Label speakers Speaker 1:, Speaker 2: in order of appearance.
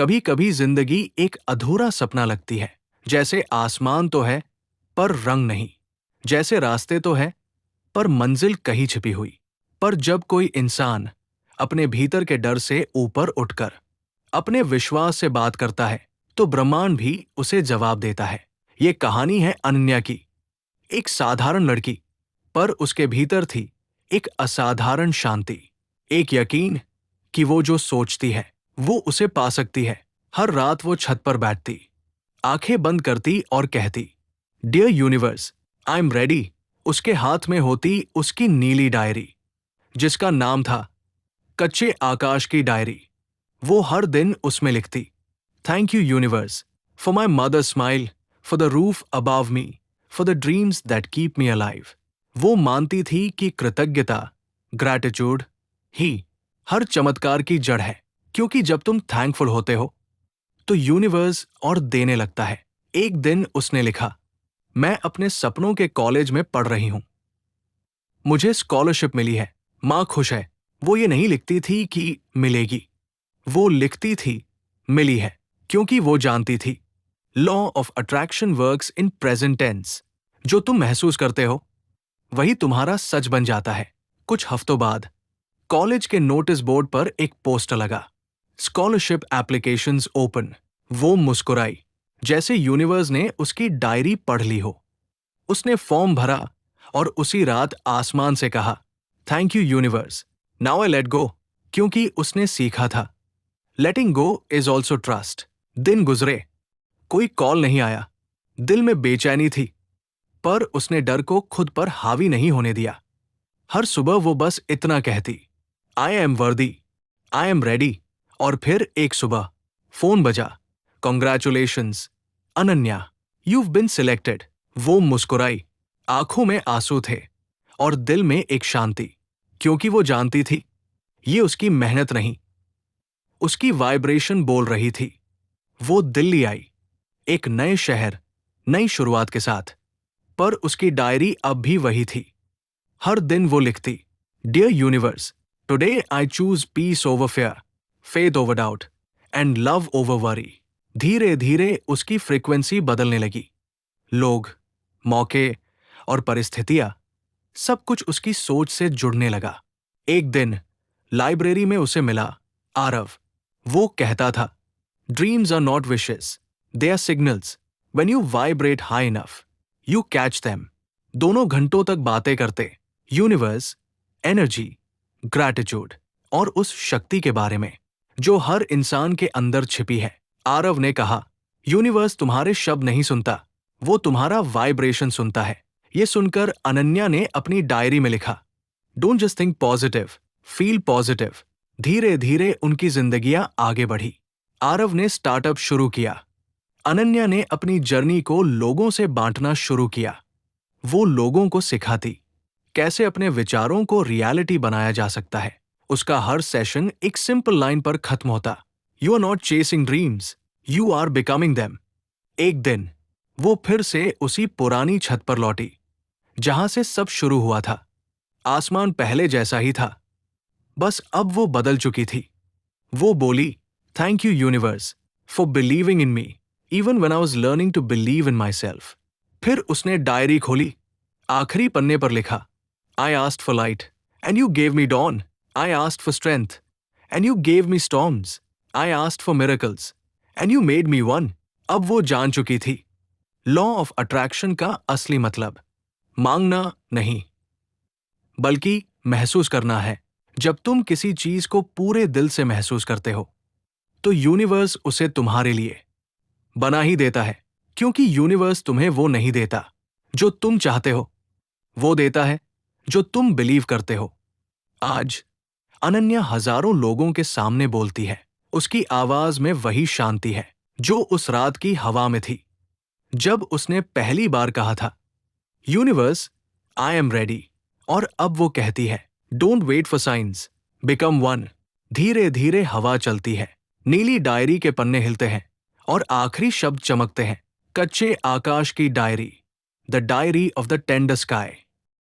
Speaker 1: कभी कभी जिंदगी एक अधूरा सपना लगती है, जैसे आसमान तो है पर रंग नहीं, जैसे रास्ते तो है पर मंजिल कहीं छिपी हुई। पर जब कोई इंसान अपने भीतर के डर से ऊपर उठकर अपने विश्वास से बात करता है, तो ब्रह्मांड भी उसे जवाब देता है। ये कहानी है अनन्या की, एक साधारण लड़की, पर उसके भीतर थी एक असाधारण शांति, एक यकीन कि वो जो सोचती है वो उसे पा सकती है। हर रात वो छत पर बैठती, आंखें बंद करती और कहती, dear universe, I am ready. उसके हाथ में होती उसकी नीली डायरी, जिसका नाम था कच्चे आकाश की डायरी। वो हर दिन उसमें लिखती, thank you universe for my mother smile, for the roof above me, for the dreams that keep me alive. वो मानती थी कि कृतज्ञता, ग्रैटिट्यूड ही हर चमत्कार की जड़ है, क्योंकि जब तुम थैंकफुल होते हो तो यूनिवर्स और देने लगता है। एक दिन उसने लिखा, मैं अपने सपनों के कॉलेज में पढ़ रही हूं, मुझे स्कॉलरशिप मिली है, मां खुश है। वो ये नहीं लिखती थी कि मिलेगी, वो लिखती थी मिली है, क्योंकि वो जानती थी law of attraction works in present tense. जो तुम महसूस करते हो वही तुम्हारा सच बन जाता है। कुछ हफ्तों बाद कॉलेज के नोटिस बोर्ड पर एक पोस्टर लगा, स्कॉलरशिप एप्लीकेशंस ओपन। वो मुस्कुराई, जैसे यूनिवर्स ने उसकी डायरी पढ़ ली हो। उसने फॉर्म भरा और उसी रात आसमान से कहा, thank you universe, now I let go. क्योंकि उसने सीखा था, लेटिंग गो इज ऑल्सो ट्रस्ट। दिन गुजरे, कोई कॉल नहीं आया। दिल में बेचैनी थी, पर उसने डर को खुद पर हावी नहीं होने दिया। हर सुबह वो बस इतना कहती, आई एम वर्दी, आई एम रेडी। और फिर एक सुबह फोन बजा, congratulations Ananya, you've been selected. वो मुस्कुराई, आंखों में आंसू थे और दिल में एक शांति, क्योंकि वो जानती थी ये उसकी मेहनत नहीं, उसकी वाइब्रेशन बोल रही थी। वो दिल्ली आई, एक नए शहर, नई शुरुआत के साथ, पर उसकी डायरी अब भी वही थी। हर दिन वो लिखती, dear universe, today I choose peace over fear, faith over doubt and love over worry. धीरे धीरे उसकी फ्रीक्वेंसी बदलने लगी। लोग, मौके और परिस्थितियां, सब कुछ उसकी सोच से जुड़ने लगा। एक दिन लाइब्रेरी में उसे मिला आरव। वो कहता था, dreams are not wishes, they are signals. When you vibrate high enough you catch them. दोनों घंटों तक बातें करते, यूनिवर्स, एनर्जी, ग्रैटिट्यूड और उस शक्ति के बारे में जो हर इंसान के अंदर छिपी है। आरव ने कहा, यूनिवर्स तुम्हारे शब्द नहीं सुनता, वो तुम्हारा वाइब्रेशन सुनता है। ये सुनकर अनन्या ने अपनी डायरी में लिखा, don't just think positive, feel positive. धीरे धीरे उनकी जिंदगियां आगे बढ़ी। आरव ने स्टार्टअप शुरू किया, अनन्या ने अपनी जर्नी को लोगों से बांटना शुरू किया। वो लोगों को सिखाती कैसे अपने विचारों को रियलिटी बनाया जा सकता है। उसका हर सेशन एक सिंपल लाइन पर खत्म होता, you are not chasing dreams, you are becoming them. एक दिन वो फिर से उसी पुरानी छत पर लौटी जहां से सब शुरू हुआ था। आसमान पहले जैसा ही था, बस अब वो बदल चुकी थी। वो बोली, thank you universe for believing in me even when I was learning to believe in myself. फिर उसने डायरी खोली, आखिरी पन्ने पर लिखा, I asked for light and you gave me dawn, I asked for strength and you gave me storms, I asked for miracles and you made me one. अब वो जान चुकी थी लॉ ऑफ अट्रैक्शन का असली मतलब मांगना नहीं, बल्कि महसूस करना है। जब तुम किसी चीज को पूरे दिल से महसूस करते हो तो यूनिवर्स उसे तुम्हारे लिए बना ही देता है, क्योंकि यूनिवर्स तुम्हें वो नहीं देता जो तुम चाहते हो, वो देता है जो तुम बिलीव करते हो। आज अनन्या हजारों लोगों के सामने बोलती है, उसकी आवाज में वही शांति है जो उस रात की हवा में थी जब उसने पहली बार कहा था, यूनिवर्स, आई एम रेडी। और अब वो कहती है, don't wait for science, become one. धीरे धीरे हवा चलती है, नीली डायरी के पन्ने हिलते हैं और आखिरी शब्द चमकते हैं, कच्चे आकाश की diary, the diary of the tender sky.